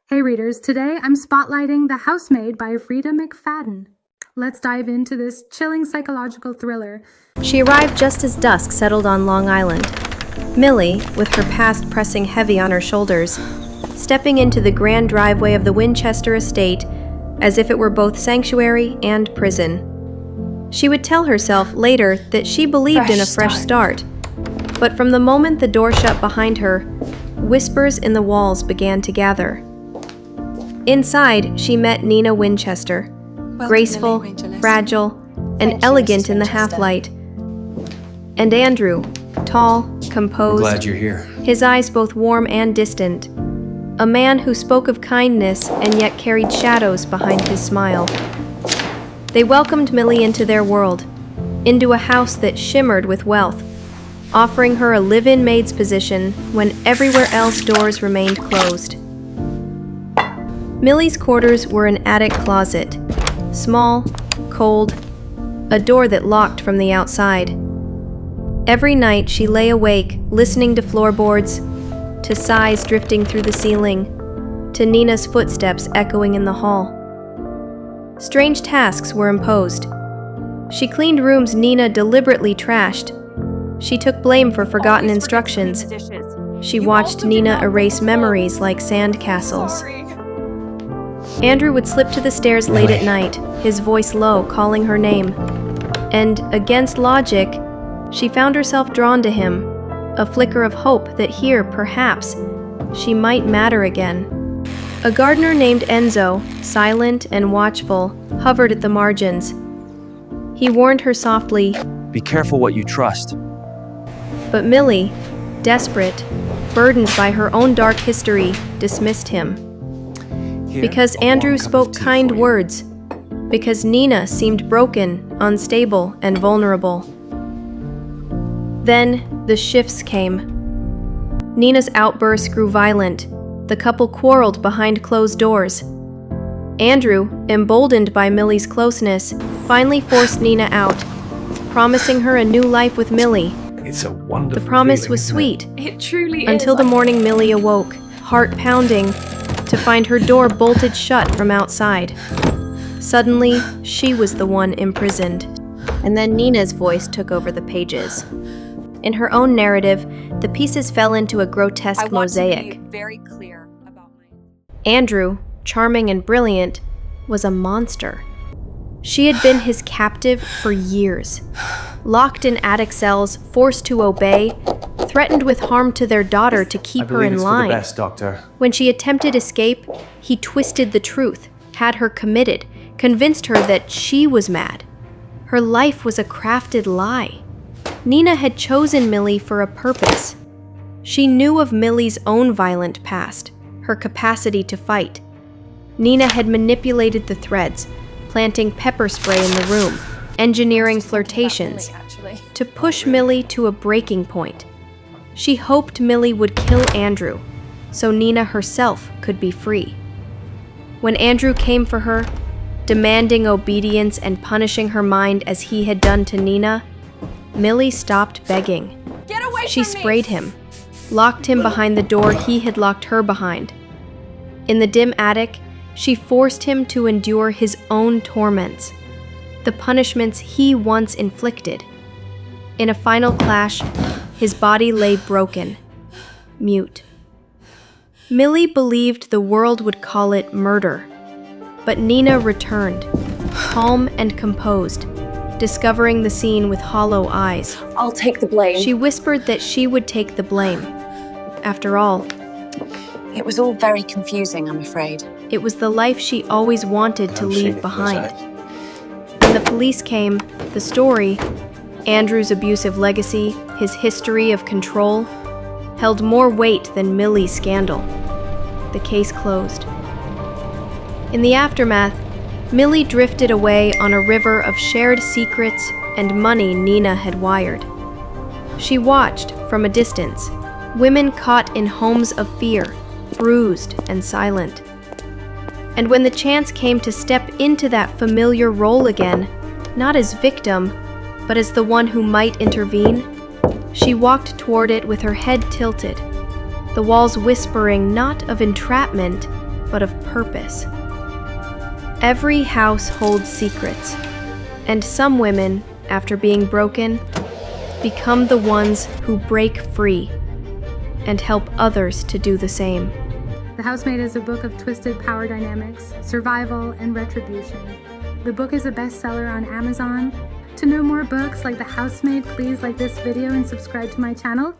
Hey readers, today I'm spotlighting The Housemaid by Frida McFadden. Let's dive into this chilling psychological thriller. She arrived just as dusk settled on Long Island. Millie, with her past pressing heavy on her shoulders, stepping into the grand driveway of the Winchester estate as if it were both sanctuary and prison. She would tell herself later that she believed in a fresh start. But from the moment the door shut behind her, whispers in the walls began to gather. Inside, she met Nina Winchester, graceful, fragile, and elegant in the half-light. And Andrew, tall, composed, Glad you're here. his eyes both warm and distant, a man who spoke of kindness and yet carried shadows behind his smile. They welcomed Millie into their world, into a house that shimmered with wealth, offering her a live-in maid's position when everywhere else doors remained closed. Millie's quarters were an attic closet, small, cold, a door that locked from the outside. Every night she lay awake, listening to floorboards, to sighs drifting through the ceiling, to Nina's footsteps echoing in the hall. Strange tasks were imposed. She cleaned rooms Nina deliberately trashed. She took blame for forgotten instructions. She watched Nina erase memories like sand castles. Andrew would slip to the stairs late at night, his voice low, calling her name. And, against logic, she found herself drawn to him, a flicker of hope that here, perhaps, she might matter again. A gardener named Enzo, silent and watchful, hovered at the margins. He warned her softly, Be careful what you trust. but Millie, desperate, burdened by her own dark history, dismissed him. Here, Because a Andrew warm cup of spoke tea kind for you. words. Because Nina seemed broken, unstable, and vulnerable. Then the shifts came. Nina's outbursts grew violent. The couple quarreled behind closed doors. Andrew, emboldened by Millie's closeness, finally forced Nina out, promising her a new life with Millie. It's a wonderful The promise feeling, was isn't sweet, It truly until the morning Millie awoke, heart pounding, to find her door bolted shut from outside. Suddenly, she was the one imprisoned. And then Nina's voice took over the pages. In her own narrative, the pieces fell into a grotesque mosaic. Very clear about Andrew, charming and brilliant, was a monster. She had been his captive for years. Locked in attic cells, forced to obey, threatened with harm to their daughter to keep her in line. For the best, Doctor. When she attempted escape, he twisted the truth, had her committed, convinced her that she was mad. Her life was a crafted lie. Nina had chosen Millie for a purpose. She knew of Millie's own violent past, her capacity to fight. Nina had manipulated the threads, planting pepper spray in the room, engineering flirtations, to push Millie to a breaking point. She hoped Millie would kill Andrew, so Nina herself could be free. When Andrew came for her, demanding obedience and punishing her mind as he had done to Nina, Millie stopped begging. Get away She from me! sprayed him, locked him behind the door he had locked her behind. In the dim attic, she forced him to endure his own torments, the punishments he once inflicted. In a final clash, his body lay broken, mute. Millie believed the world would call it murder, but Nina returned, calm and composed, discovering the scene with hollow eyes. I'll take the blame. She whispered that she would take the blame. After all, It was all very confusing, I'm afraid. it was the life she always wanted to leave behind. When the police came, the story, Andrew's abusive legacy, his history of control, held more weight than Millie's scandal. The case closed. In the aftermath, Millie drifted away on a river of shared secrets and money Nina had wired. She watched, from a distance, women caught in homes of fear, bruised and silent. And when the chance came to step into that familiar role again, not as victim, but as the one who might intervene, she walked toward it with her head tilted, the walls whispering not of entrapment, but of purpose. Every house holds secrets, and some women, after being broken, become the ones who break free and help others to do the same. The Housemaid is a book of twisted power dynamics, survival, and retribution. The book is a bestseller on Amazon. To know more books like The Housemaid, please like this video and subscribe to my channel.